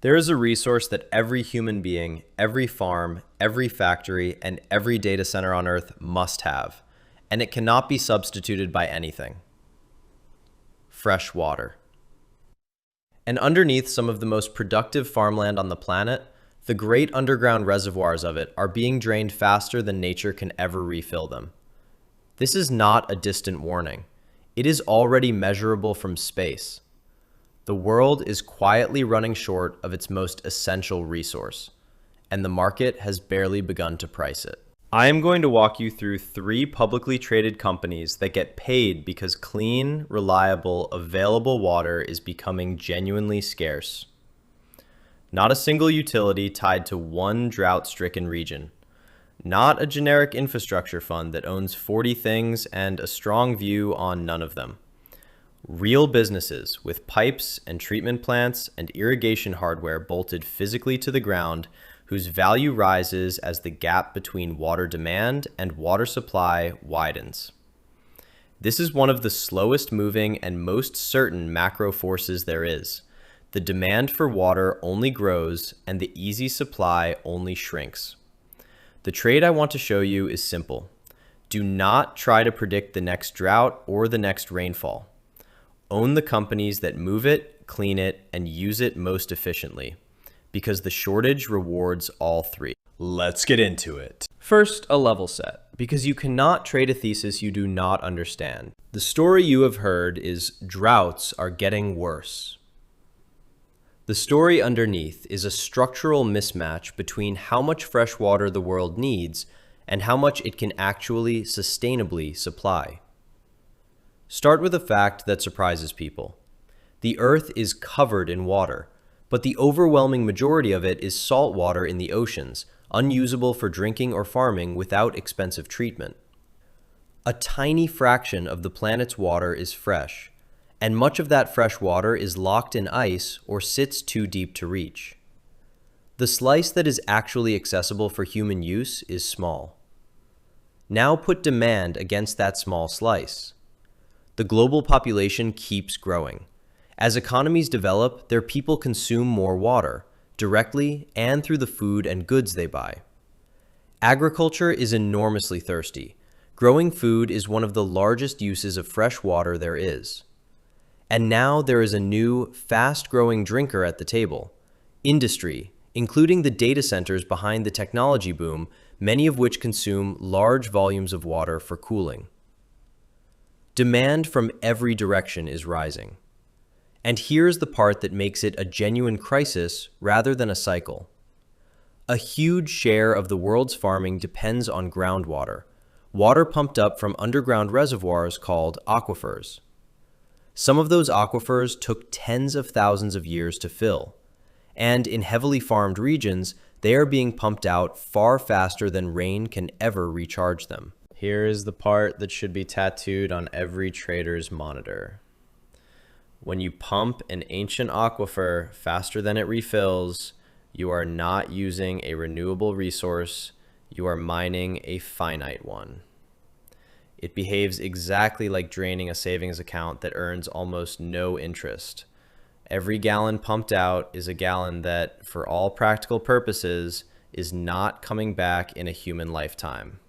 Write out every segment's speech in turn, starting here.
There is a resource that every human being, every farm, every factory, and every data center on Earth must have, and it cannot be substituted by anything: fresh water. And underneath some of the most productive farmland on the planet, the great underground reservoirs of it are being drained faster than nature can ever refill them. This is not a distant warning. It is already measurable from space. The world is quietly running short of its most essential resource, and the market has barely begun to price it. I am going to walk you through 3 publicly traded companies that get paid because clean, reliable, available water is becoming genuinely scarce. Not a single utility tied to one drought-stricken region. Not a generic infrastructure fund that owns 40 things and a strong view on none of them. Real businesses with pipes and treatment plants and irrigation hardware bolted physically to the ground, whose value rises as the gap between water demand and water supply widens. This is one of the slowest moving and most certain macro forces there is. The demand for water only grows and the easy supply only shrinks. The trade I want to show you is simple. Do not try to predict the next drought or the next rainfall. Own the companies that move it, clean it, and use it most efficiently, because the shortage rewards all 3. Let's get into it. First, a level set, because you cannot trade a thesis you do not understand. The story you have heard is droughts are getting worse. The story underneath is a structural mismatch between how much fresh water the world needs and how much it can actually sustainably supply. Start with a fact that surprises people. The Earth is covered in water, but the overwhelming majority of it is salt water in the oceans, unusable for drinking or farming without expensive treatment. A tiny fraction of the planet's water is fresh, and much of that fresh water is locked in ice or sits too deep to reach. The slice that is actually accessible for human use is small. Now put demand against that small slice. The global population keeps growing. As economies develop, their people consume more water, directly and through the food and goods they buy. Agriculture is enormously thirsty. Growing food is one of the largest uses of fresh water there is. And now there is a new, fast-growing drinker at the table: industry, including the data centers behind the technology boom, many of which consume large volumes of water for cooling. Demand from every direction is rising. And here's the part that makes it a genuine crisis rather than a cycle. A huge share of the world's farming depends on groundwater, water pumped up from underground reservoirs called aquifers. Some of those aquifers took tens of thousands of years to fill, and in heavily farmed regions, they are being pumped out far faster than rain can ever recharge them. Here is the part that should be tattooed on every trader's monitor. When you pump an ancient aquifer faster than it refills, you are not using a renewable resource, you are mining a finite one. It behaves exactly like draining a savings account that earns almost no interest. Every gallon pumped out is a gallon that, for all practical purposes, is not coming back in a human lifetime.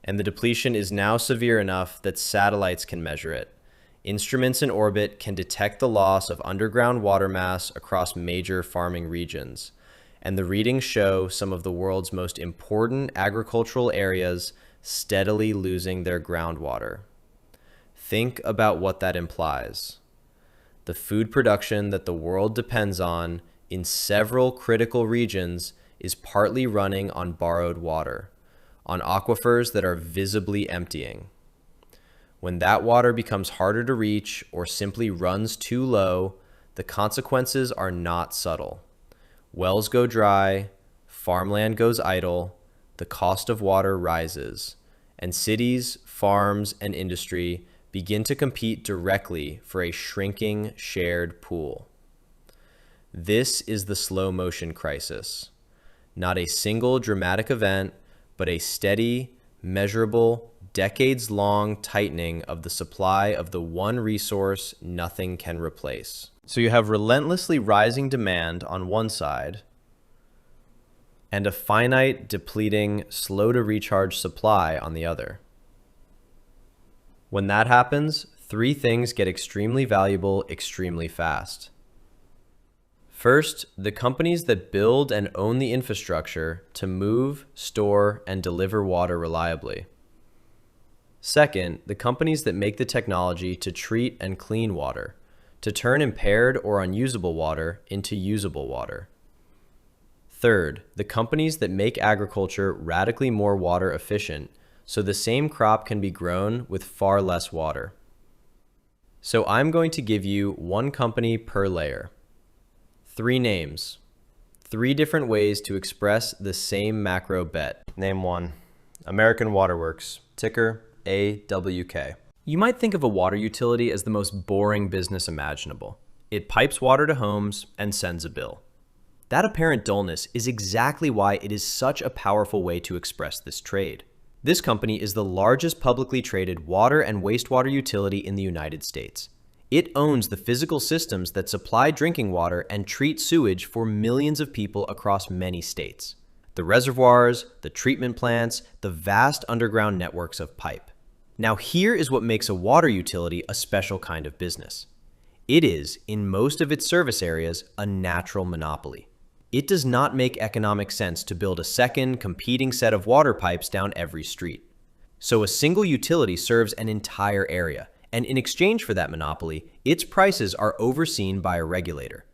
And the depletion is now severe enough that satellites can measure it. Instruments in orbit can detect the loss of underground water mass across major farming regions, and the readings show some of the world's most important agricultural areas steadily losing their groundwater. Think about what that implies. The food production that the world depends on in several critical regions is partly running on borrowed water, on aquifers that are visibly emptying. When that water becomes harder to reach or simply runs too low, the consequences are not subtle. Wells go dry, farmland goes idle, the cost of water rises, and cities, farms, and industry begin to compete directly for a shrinking shared pool. This is the slow motion crisis. Not a single dramatic event, but a steady, measurable, decades-long tightening of the supply of the one resource nothing can replace. So you have relentlessly rising demand on one side and a finite, depleting, slow to recharge supply on the other. When that happens, three things get extremely valuable extremely fast. First, the companies that build and own the infrastructure to move, store, and deliver water reliably. Second, the companies that make the technology to treat and clean water, to turn impaired or unusable water into usable water. Third, the companies that make agriculture radically more water efficient, so the same crop can be grown with far less water. So I'm going to give you one company per layer. 3 names. 3 different ways to express the same macro bet. Name 1. American Waterworks, ticker AWK. You might think of a water utility as the most boring business imaginable. It pipes water to homes and sends a bill. That apparent dullness is exactly why it is such a powerful way to express this trade. This company is the largest publicly traded water and wastewater utility in the United States. It owns the physical systems that supply drinking water and treat sewage for millions of people across many states. The reservoirs, the treatment plants, the vast underground networks of pipe. Now here is what makes a water utility a special kind of business. It is, in most of its service areas, a natural monopoly. It does not make economic sense to build a second, competing set of water pipes down every street. So a single utility serves an entire area, and in exchange for that monopoly, its prices are overseen by a regulator.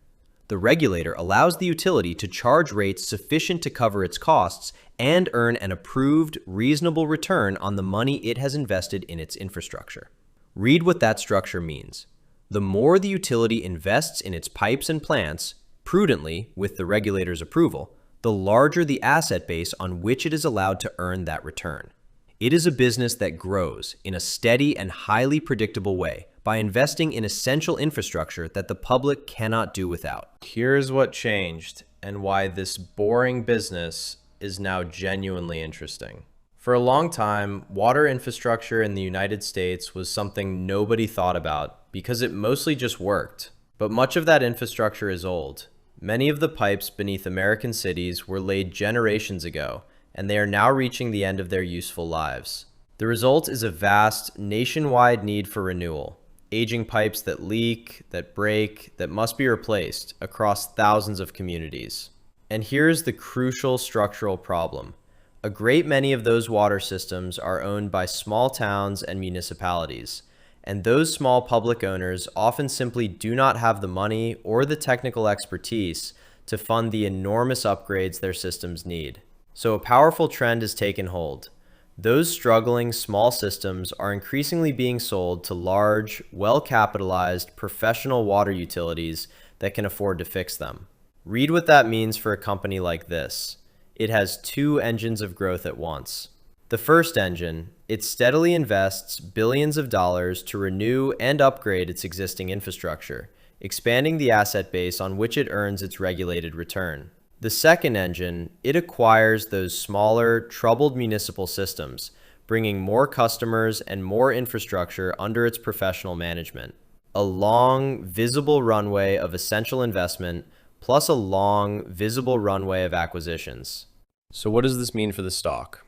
The regulator allows the utility to charge rates sufficient to cover its costs and earn an approved, reasonable return on the money it has invested in its infrastructure. Read what that structure means. The more the utility invests in its pipes and plants, prudently with the regulator's approval, the larger the asset base on which it is allowed to earn that return. It is a business that grows in a steady and highly predictable way by investing in essential infrastructure that the public cannot do without. Here's what changed and why this boring business is now genuinely interesting. For a long time, water infrastructure in the United States was something nobody thought about because it mostly just worked. But much of that infrastructure is old. Many of the pipes beneath American cities were laid generations ago, and they are now reaching the end of their useful lives. The result is a vast, nationwide need for renewal, aging pipes that leak, that break, that must be replaced across thousands of communities. And here's the crucial structural problem. A great many of those water systems are owned by small towns and municipalities, and those small public owners often simply do not have the money or the technical expertise to fund the enormous upgrades their systems need. So a powerful trend has taken hold. Those struggling small systems are increasingly being sold to large, well-capitalized, professional water utilities that can afford to fix them. Read what that means for a company like this. It has 2 engines of growth at once. The first engine, it steadily invests billions of dollars to renew and upgrade its existing infrastructure, expanding the asset base on which it earns its regulated return. The second engine, it acquires those smaller, troubled municipal systems, bringing more customers and more infrastructure under its professional management. A long, visible runway of essential investment, plus a long, visible runway of acquisitions. So what does this mean for the stock?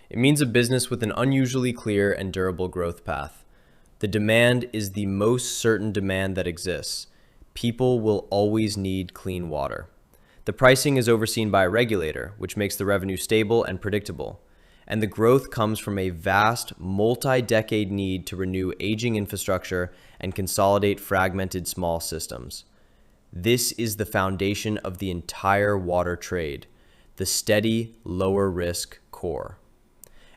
It means a business with an unusually clear and durable growth path. The demand is the most certain demand that exists. People will always need clean water. The pricing is overseen by a regulator, which makes the revenue stable and predictable. And the growth comes from a vast, multi-decade need to renew aging infrastructure and consolidate fragmented small systems. This is the foundation of the entire water trade, the steady, lower risk core.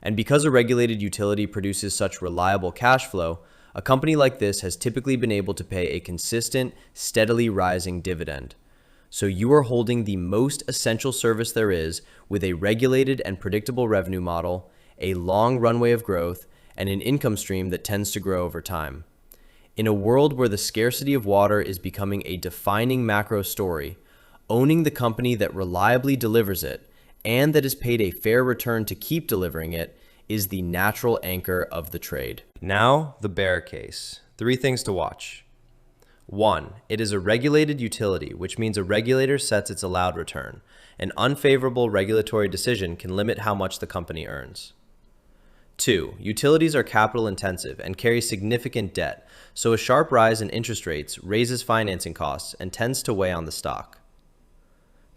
And because a regulated utility produces such reliable cash flow, a company like this has typically been able to pay a consistent, steadily rising dividend. So you are holding the most essential service there is with a regulated and predictable revenue model, a long runway of growth, and an income stream that tends to grow over time. In a world where the scarcity of water is becoming a defining macro story, owning the company that reliably delivers it and that is paid a fair return to keep delivering it is the natural anchor of the trade. Now, the bear case. 3 things to watch. 1. It is a regulated utility, which means a regulator sets its allowed return. An unfavorable regulatory decision can limit how much the company earns. 2. Utilities are capital intensive and carry significant debt, so a sharp rise in interest rates raises financing costs and tends to weigh on the stock.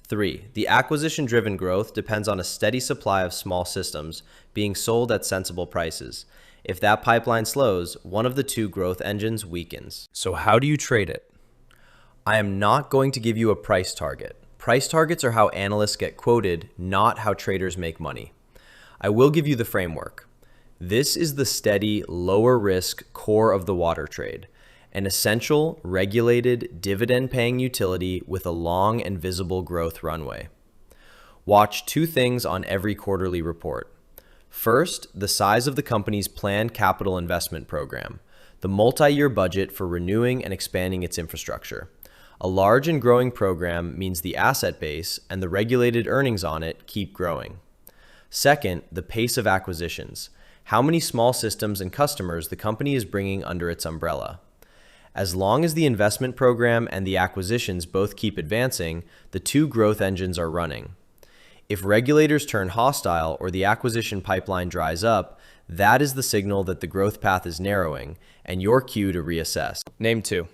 3. The acquisition-driven growth depends on a steady supply of small systems being sold at sensible prices. If that pipeline slows, one of the two growth engines weakens. So how do you trade it? I am not going to give you a price target. Price targets are how analysts get quoted, not how traders make money. I will give you the framework. This is the steady, lower-risk core of the water trade, an essential, regulated, dividend-paying utility with a long and visible growth runway. Watch two things on every quarterly report. First, the size of the company's planned capital investment program, the multi-year budget for renewing and expanding its infrastructure. A large and growing program means the asset base and the regulated earnings on it keep growing. Second, the pace of acquisitions. How many small systems and customers the company is bringing under its umbrella. As long as the investment program and the acquisitions both keep advancing, the two growth engines are running. If regulators turn hostile or the acquisition pipeline dries up, that is the signal that the growth path is narrowing and your cue to reassess. Name 2.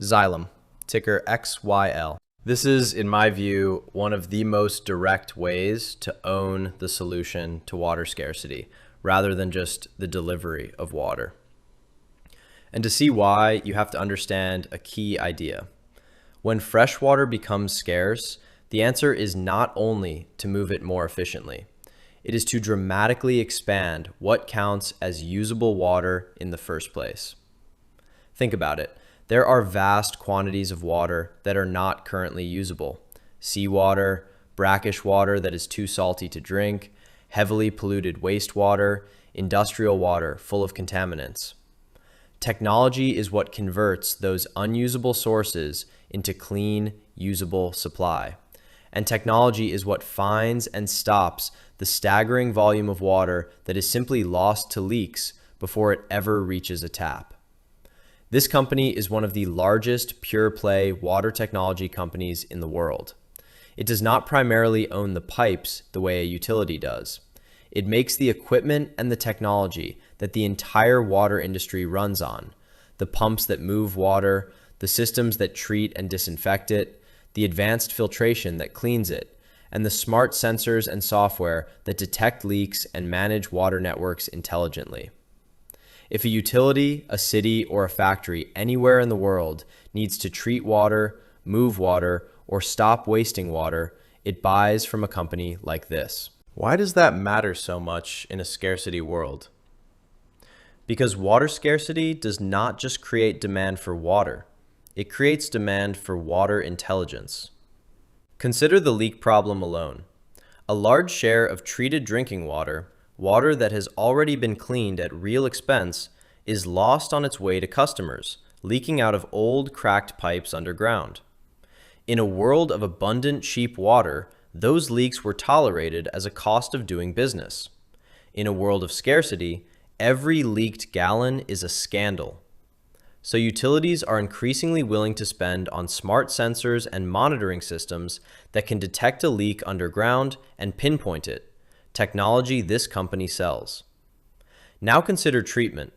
Xylem, ticker XYL. This is, in my view, one of the most direct ways to own the solution to water scarcity, rather than just the delivery of water. And to see why, you have to understand a key idea. When fresh water becomes scarce, the answer is not only to move it more efficiently. It is to dramatically expand what counts as usable water in the first place. Think about it. There are vast quantities of water that are not currently usable. Seawater, brackish water that is too salty to drink, heavily polluted wastewater, industrial water full of contaminants. Technology is what converts those unusable sources into clean, usable supply. And technology is what finds and stops the staggering volume of water that is simply lost to leaks before it ever reaches a tap. This company is one of the largest pure-play water technology companies in the world. It does not primarily own the pipes the way a utility does. It makes the equipment and the technology that the entire water industry runs on, the pumps that move water, the systems that treat and disinfect it, the advanced filtration that cleans it, and the smart sensors and software that detect leaks and manage water networks intelligently. If a utility, a city, or a factory anywhere in the world needs to treat water, move water, or stop wasting water, it buys from a company like this. Why does that matter so much in a scarcity world? Because water scarcity does not just create demand for water, it creates demand for water intelligence. Consider the leak problem alone. A large share of treated drinking water, water that has already been cleaned at real expense, is lost on its way to customers, leaking out of old, cracked pipes underground. In a world of abundant, cheap water, those leaks were tolerated as a cost of doing business. In a world of scarcity, every leaked gallon is a scandal. So utilities are increasingly willing to spend on smart sensors and monitoring systems that can detect a leak underground and pinpoint it, technology this company sells. Now consider treatment.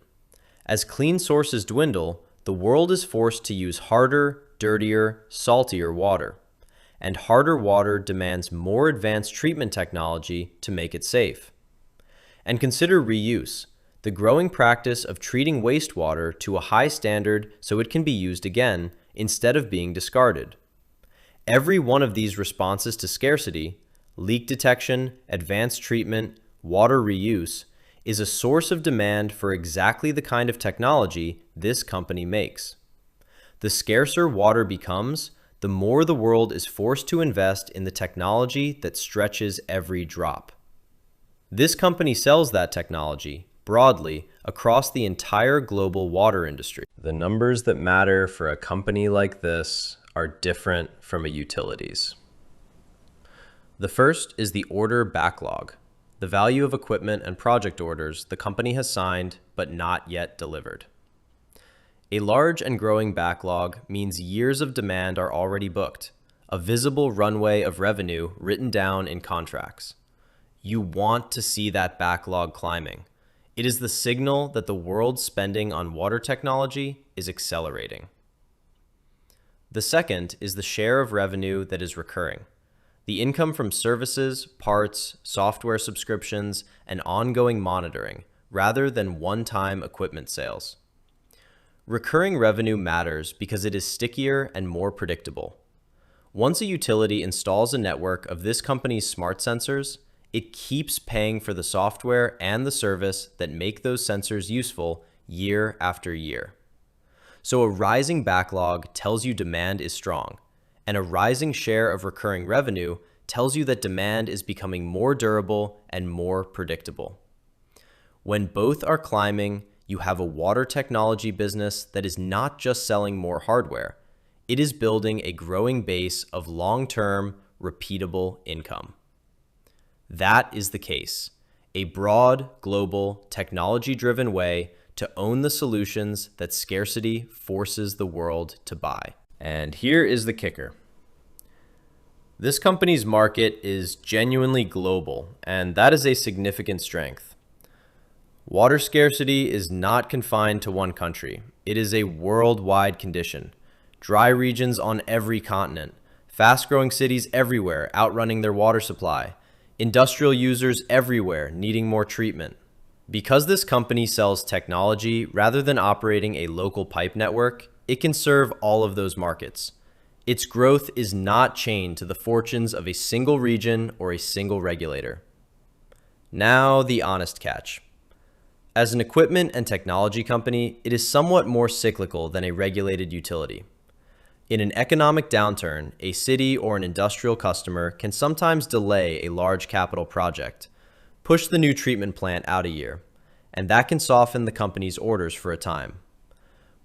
As clean sources dwindle, the world is forced to use harder, dirtier, saltier water. And harder water demands more advanced treatment technology to make it safe. And consider reuse, the growing practice of treating wastewater to a high standard so it can be used again instead of being discarded. Every one of these responses to scarcity, leak detection, advanced treatment, water reuse, is a source of demand for exactly the kind of technology this company makes. The scarcer water becomes, the more the world is forced to invest in the technology that stretches every drop. This company sells that technology broadly across the entire global water industry. The numbers that matter for a company like this are different from a utility's. The first is the order backlog, the value of equipment and project orders the company has signed but not yet delivered. A large and growing backlog means years of demand are already booked, a visible runway of revenue written down in contracts. You want to see that backlog climbing. It is the signal that the world's spending on water technology is accelerating. The second is the share of revenue that is recurring. The income from services, parts, software subscriptions, and ongoing monitoring, rather than one-time equipment sales. Recurring revenue matters because it is stickier and more predictable. Once a utility installs a network of this company's smart sensors, it keeps paying for the software and the service that make those sensors useful year after year. So a rising backlog tells you demand is strong, and a rising share of recurring revenue tells you that demand is becoming more durable and more predictable. When both are climbing, you have a water technology business that is not just selling more hardware, it is building a growing base of long-term, repeatable income. That is the case, a broad, global, technology-driven way to own the solutions that scarcity forces the world to buy. And here is the kicker. This company's market is genuinely global, and that is a significant strength. Water scarcity is not confined to one country. It is a worldwide condition. Dry regions on every continent, fast-growing cities everywhere outrunning their water supply, industrial users everywhere needing more treatment. Because this company sells technology rather than operating a local pipe network, it can serve all of those markets. Its growth is not chained to the fortunes of a single region or a single regulator. Now, the honest catch. As an equipment and technology company, it is somewhat more cyclical than a regulated utility. In an economic downturn, a city or an industrial customer can sometimes delay a large capital project, push the new treatment plant out a year, and that can soften the company's orders for a time.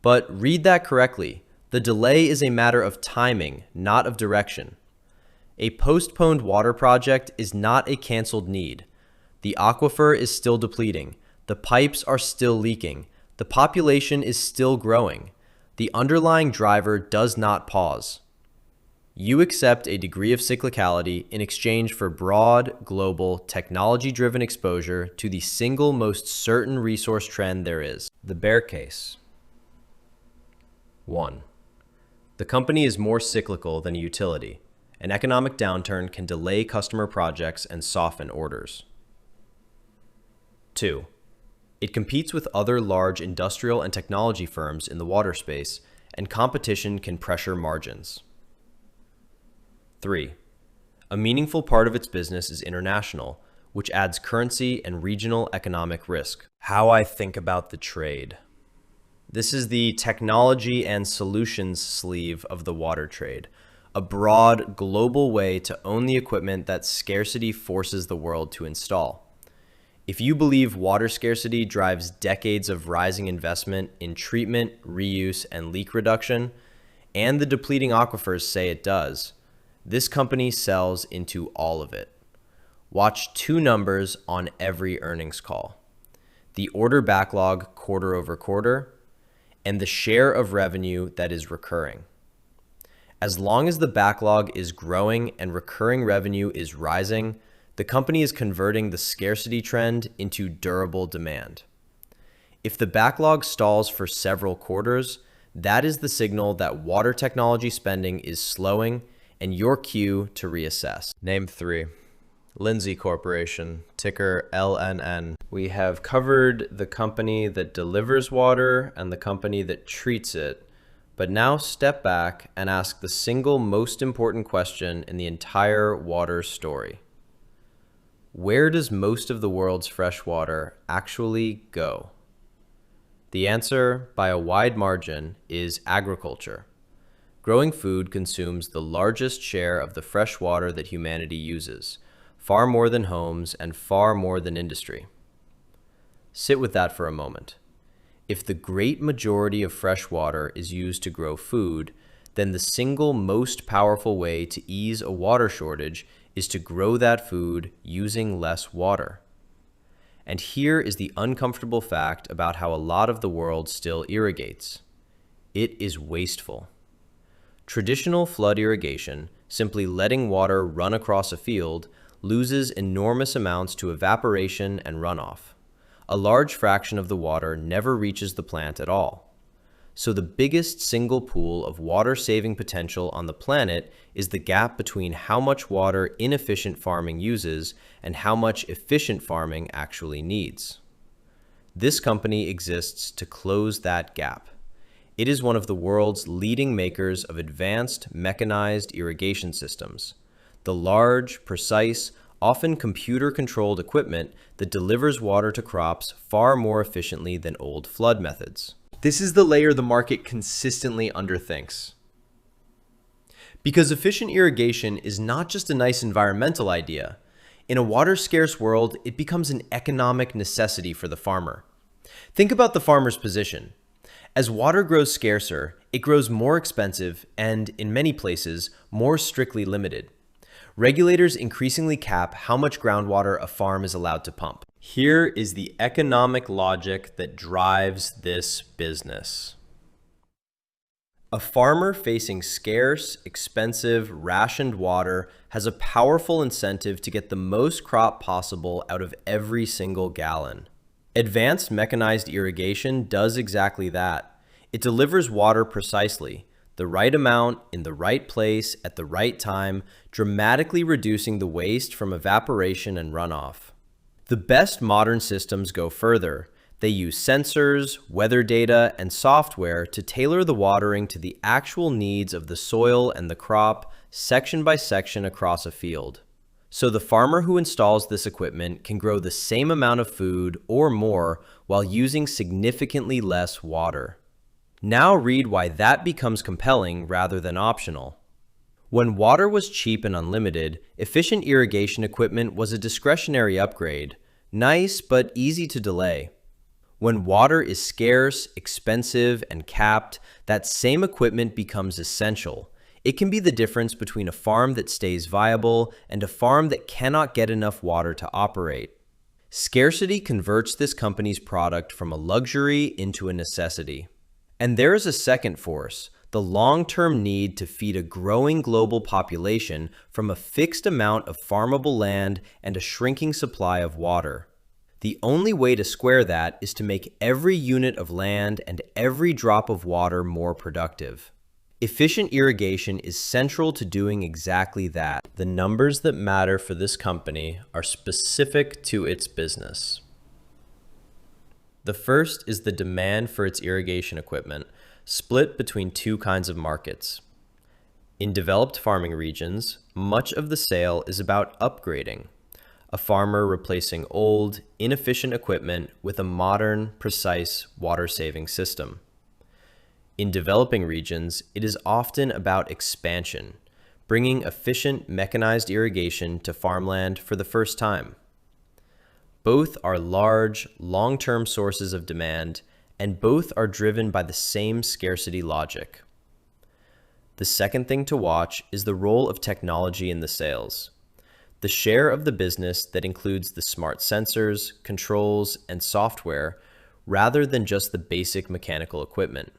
But read that correctly. The delay is a matter of timing, not of direction. A postponed water project is not a canceled need. The aquifer is still depleting. The pipes are still leaking. The population is still growing. The underlying driver does not pause. You accept a degree of cyclicality in exchange for broad, global, technology-driven exposure to the single most certain resource trend there is. The bear case. 1. The company is more cyclical than a utility. An economic downturn can delay customer projects and soften orders. 2. It competes with other large industrial and technology firms in the water space, and competition can pressure margins. 3. A meaningful part of its business is international, which adds currency and regional economic risk. How I think about the trade. This is the technology and solutions sleeve of the water trade, a broad, global way to own the equipment that scarcity forces the world to install. If you believe water scarcity drives decades of rising investment in treatment, reuse, and leak reduction, and the depleting aquifers say it does, this company sells into all of it. Watch two numbers on every earnings call: the order backlog quarter over quarter, and the share of revenue that is recurring. As long as the backlog is growing and recurring revenue is rising, the company is converting the scarcity trend into durable demand. If the backlog stalls for several quarters, that is the signal that water technology spending is slowing and your cue to reassess. Name 3. Lindsay Corporation, ticker LNN. We have covered the company that delivers water and the company that treats it, but now step back and ask the single most important question in the entire water story. Where does most of the world's fresh water actually go? The answer, by a wide margin, is agriculture. Growing food consumes the largest share of the fresh water that humanity uses, far more than homes and far more than industry. Sit with that for a moment. If the great majority of fresh water is used to grow food, then the single most powerful way to ease a water shortage is to grow that food using less water. And here is the uncomfortable fact about how a lot of the world still irrigates. It is wasteful. Traditional flood irrigation, simply letting water run across a field, loses enormous amounts to evaporation and runoff. A large fraction of the water never reaches the plant at all. So the biggest single pool of water-saving potential on the planet is the gap between how much water inefficient farming uses and how much efficient farming actually needs. This company exists to close that gap. It is one of the world's leading makers of advanced mechanized irrigation systems, the large, precise, often computer-controlled equipment that delivers water to crops far more efficiently than old flood methods. This is the layer the market consistently underthinks. Because efficient irrigation is not just a nice environmental idea. In a water-scarce world, it becomes an economic necessity for the farmer. Think about the farmer's position. As water grows scarcer, it grows more expensive and, in many places, more strictly limited. Regulators increasingly cap how much groundwater a farm is allowed to pump. Here is the economic logic that drives this business. A farmer facing scarce, expensive, rationed water has a powerful incentive to get the most crop possible out of every single gallon. Advanced mechanized irrigation does exactly that. It delivers water precisely, the right amount, in the right place, at the right time, dramatically reducing the waste from evaporation and runoff. The best modern systems go further. They use sensors, weather data, and software to tailor the watering to the actual needs of the soil and the crop, section by section across a field. So the farmer who installs this equipment can grow the same amount of food or more while using significantly less water. Now read why that becomes compelling rather than optional. When water was cheap and unlimited, efficient irrigation equipment was a discretionary upgrade, nice but easy to delay. When water is scarce, expensive, and capped, that same equipment becomes essential. It can be the difference between a farm that stays viable and a farm that cannot get enough water to operate. Scarcity converts this company's product from a luxury into a necessity. And there is a second force, the long-term need to feed a growing global population from a fixed amount of farmable land and a shrinking supply of water. The only way to square that is to make every unit of land and every drop of water more productive. Efficient irrigation is central to doing exactly that. The numbers that matter for this company are specific to its business. The first is the demand for its irrigation equipment, split between two kinds of markets. In developed farming regions, much of the sale is about upgrading, a farmer replacing old, inefficient equipment with a modern, precise, water-saving system. In developing regions, it is often about expansion, bringing efficient mechanized irrigation to farmland for the first time. Both are large, long-term sources of demand, and both are driven by the same scarcity logic. The second thing to watch is the role of technology in the sales. The share of the business that includes the smart sensors, controls, and software, rather than just the basic mechanical equipment.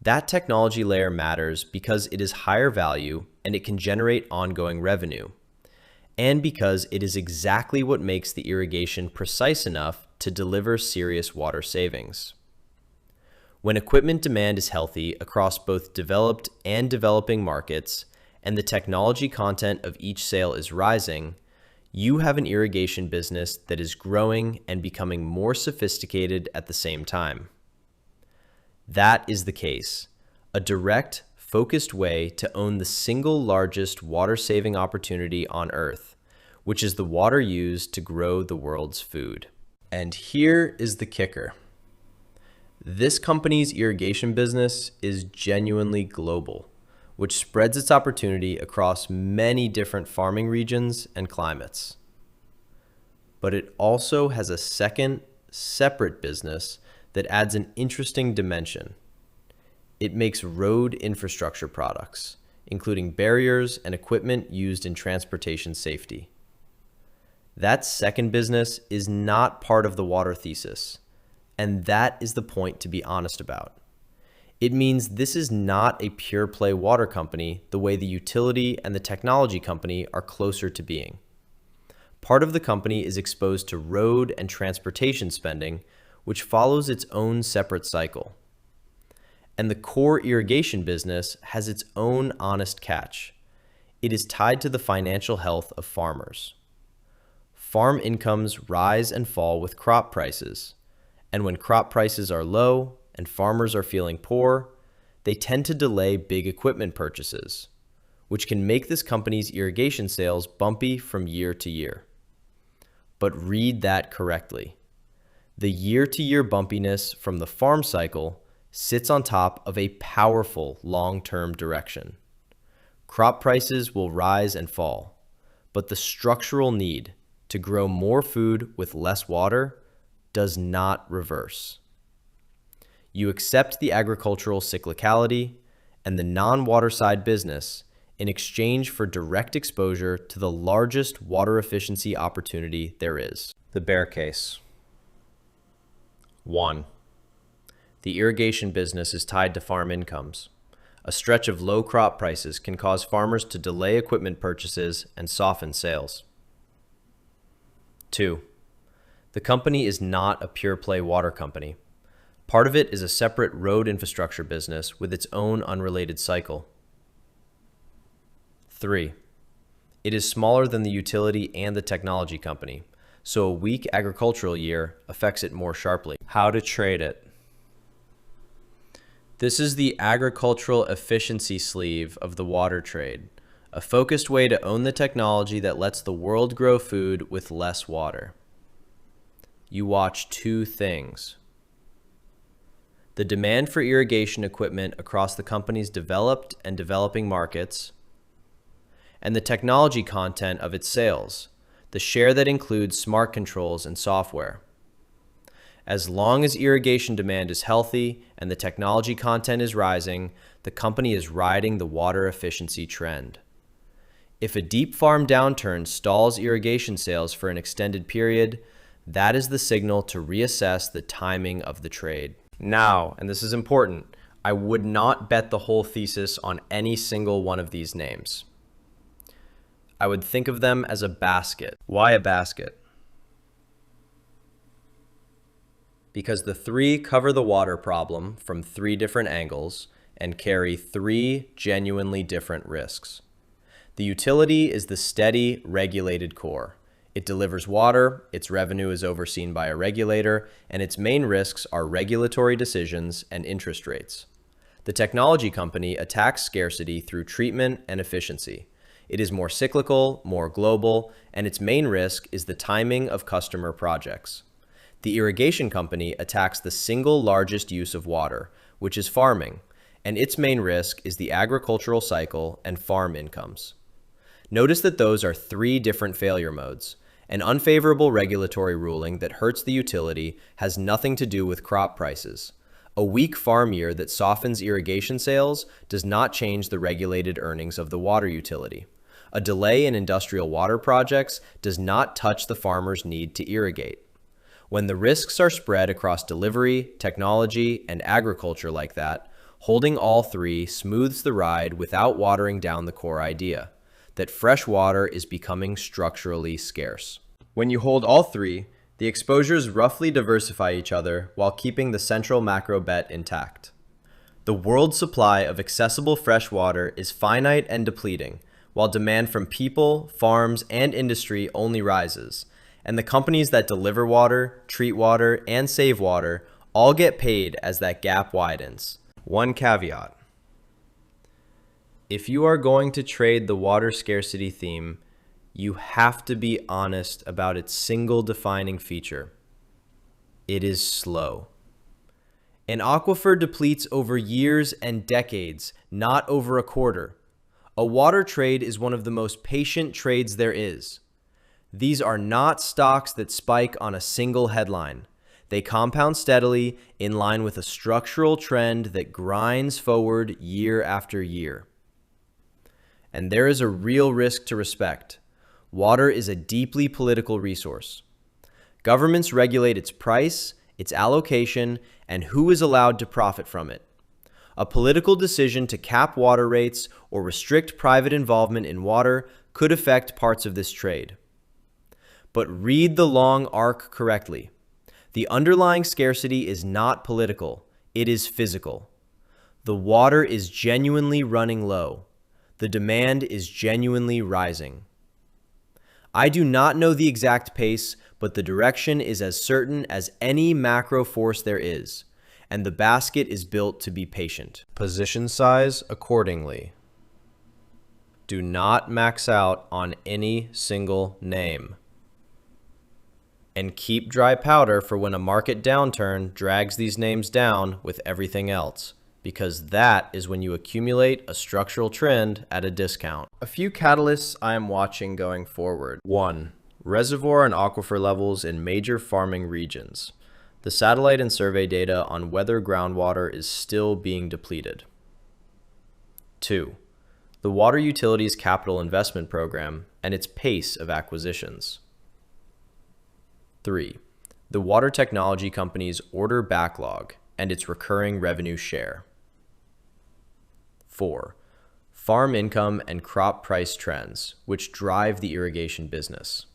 That technology layer matters because it is higher value and it can generate ongoing revenue, and because it is exactly what makes the irrigation precise enough to deliver serious water savings. When equipment demand is healthy across both developed and developing markets, and the technology content of each sale is rising, you have an irrigation business that is growing and becoming more sophisticated at the same time. That is the case, a direct, focused way to own the single largest water-saving opportunity on Earth, which is the water used to grow the world's food. And here is the kicker. This company's irrigation business is genuinely global, which spreads its opportunity across many different farming regions and climates. But it also has a second, separate business that adds an interesting dimension. It makes road infrastructure products, including barriers and equipment used in transportation safety. That second business is not part of the water thesis, and that is the point to be honest about. It means this is not a pure play water company the way the utility and the technology company are closer to being. Part of the company is exposed to road and transportation spending, which follows its own separate cycle. And the core irrigation business has its own honest catch. It is tied to the financial health of farmers. Farm incomes rise and fall with crop prices, and when crop prices are low and farmers are feeling poor, they tend to delay big equipment purchases, which can make this company's irrigation sales bumpy from year to year. But read that correctly. The year-to-year bumpiness from the farm cycle sits on top of a powerful long-term direction. Crop prices will rise and fall, but the structural need to grow more food with less water does not reverse. You accept the agricultural cyclicality and the non-water side business in exchange for direct exposure to the largest water efficiency opportunity there is. The bear case. 1. The irrigation business is tied to farm incomes. A stretch of low crop prices can cause farmers to delay equipment purchases and soften sales. 2. The company is not a pure play water company. Part of it is a separate road infrastructure business with its own unrelated cycle. 3. It is smaller than the utility and the technology company, so a weak agricultural year affects it more sharply. How to trade it. This is the agricultural efficiency sleeve of the water trade, a focused way to own the technology that lets the world grow food with less water. You watch two things: the demand for irrigation equipment across the company's developed and developing markets, and the technology content of its sales, the share that includes smart controls and software. As long as irrigation demand is healthy and the technology content is rising, the company is riding the water efficiency trend. If a deep farm downturn stalls irrigation sales for an extended period, that is the signal to reassess the timing of the trade. Now, and this is important, I would not bet the whole thesis on any single one of these names. I would think of them as a basket. Why a basket? Because the three cover the water problem from three different angles and carry three genuinely different risks. The utility is the steady, regulated core. It delivers water, its revenue is overseen by a regulator, and its main risks are regulatory decisions and interest rates. The technology company attacks scarcity through treatment and efficiency. It is more cyclical, more global, and its main risk is the timing of customer projects. The irrigation company attacks the single largest use of water, which is farming, and its main risk is the agricultural cycle and farm incomes. Notice that those are three different failure modes. An unfavorable regulatory ruling that hurts the utility has nothing to do with crop prices. A weak farm year that softens irrigation sales does not change the regulated earnings of the water utility. A delay in industrial water projects does not touch the farmer's need to irrigate. When the risks are spread across delivery, technology, and agriculture like that, holding all three smooths the ride without watering down the core idea, that fresh water is becoming structurally scarce. When you hold all three, the exposures roughly diversify each other while keeping the central macro bet intact. The world supply of accessible fresh water is finite and depleting, while demand from people, farms, and industry only rises, and the companies that deliver water, treat water, and save water all get paid as that gap widens. One caveat: if you are going to trade the water scarcity theme, you have to be honest about its single defining feature. It is slow. An aquifer depletes over years and decades, not over a quarter. A water trade is one of the most patient trades there is. These are not stocks that spike on a single headline. They compound steadily in line with a structural trend that grinds forward year after year. And there is a real risk to respect. Water is a deeply political resource. Governments regulate its price, its allocation, and who is allowed to profit from it. A political decision to cap water rates or restrict private involvement in water could affect parts of this trade. But read the long arc correctly. The underlying scarcity is not political, it is physical. The water is genuinely running low. The demand is genuinely rising. I do not know the exact pace, but the direction is as certain as any macro force there is, and the basket is built to be patient. Position size accordingly. Do not max out on any single name. And keep dry powder for when a market downturn drags these names down with everything else, because that is when you accumulate a structural trend at a discount. A few catalysts I am watching going forward. 1. Reservoir and aquifer levels in major farming regions. The satellite and survey data on whether groundwater is still being depleted. 2. The water utilities capital investment program and its pace of acquisitions. 3. The water technology company's order backlog and its recurring revenue share. 4. Farm income and crop price trends, which drive the irrigation business.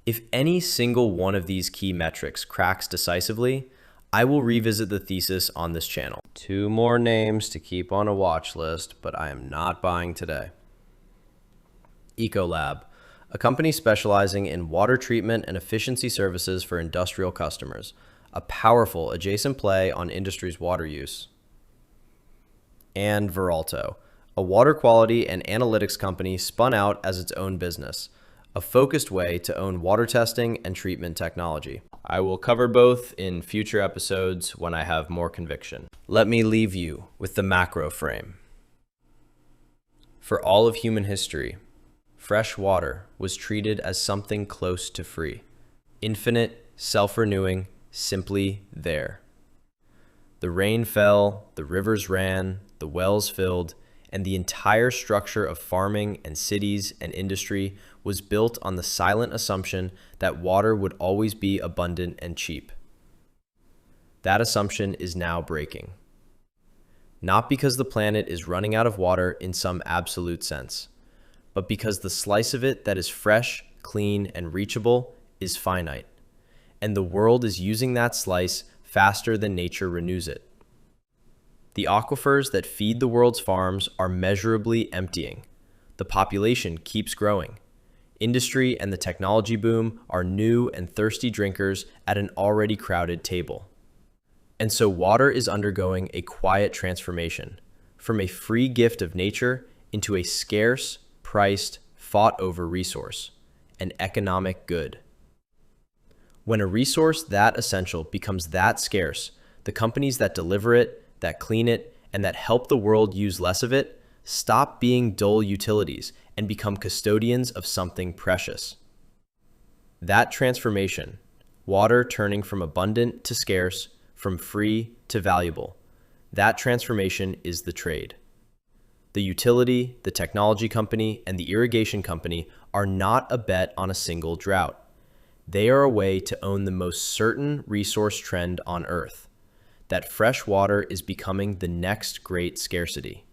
If any single one of these key metrics cracks decisively, I will revisit the thesis on this channel. 2 more names to keep on a watch list, but I am not buying today. Ecolab, a company specializing in water treatment and efficiency services for industrial customers, a powerful adjacent play on industry's water use. And Veralto, a water quality and analytics company spun out as its own business, a focused way to own water testing and treatment technology. I will cover both in future episodes when I have more conviction. Let me leave you with the macro frame. For all of human history, fresh water was treated as something close to free, infinite, self-renewing, simply there. The rain fell, the rivers ran, the wells filled, and the entire structure of farming and cities and industry was built on the silent assumption that water would always be abundant and cheap. That assumption is now breaking. Not because the planet is running out of water in some absolute sense, but because the slice of it that is fresh, clean, and reachable is finite, and the world is using that slice faster than nature renews it. The aquifers that feed the world's farms are measurably emptying. The population keeps growing. Industry and the technology boom are new and thirsty drinkers at an already crowded table. And so water is undergoing a quiet transformation from a free gift of nature into a scarce, priced, fought-over resource, an economic good. When a resource that essential becomes that scarce, the companies that deliver it, that clean it, and that help the world use less of it stop being dull utilities and become custodians of something precious. That transformation, water turning from abundant to scarce, from free to valuable, that transformation is the trade. The utility, the technology company, and the irrigation company are not a bet on a single drought. They are a way to own the most certain resource trend on Earth, that fresh water is becoming the next great scarcity.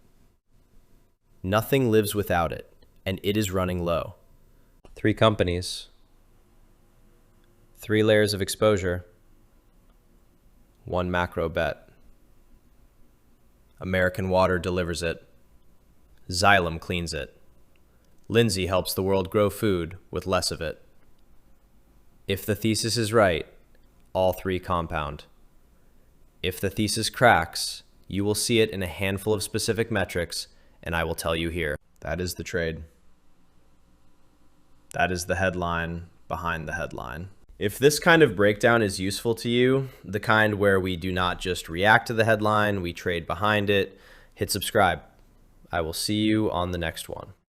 Nothing lives without it, and it is running low. 3 companies, 3 layers of exposure, 1 macro bet. American Water delivers it. Xylem cleans it. Lindsay helps the world grow food with less of it. If the thesis is right, all 3 compound. If the thesis cracks, you will see it in a handful of specific metrics, and I will tell you here. That is the trade. That is the headline behind the headline. If this kind of breakdown is useful to you, the kind where we do not just react to the headline, we trade behind it, hit subscribe. I will see you on the next one.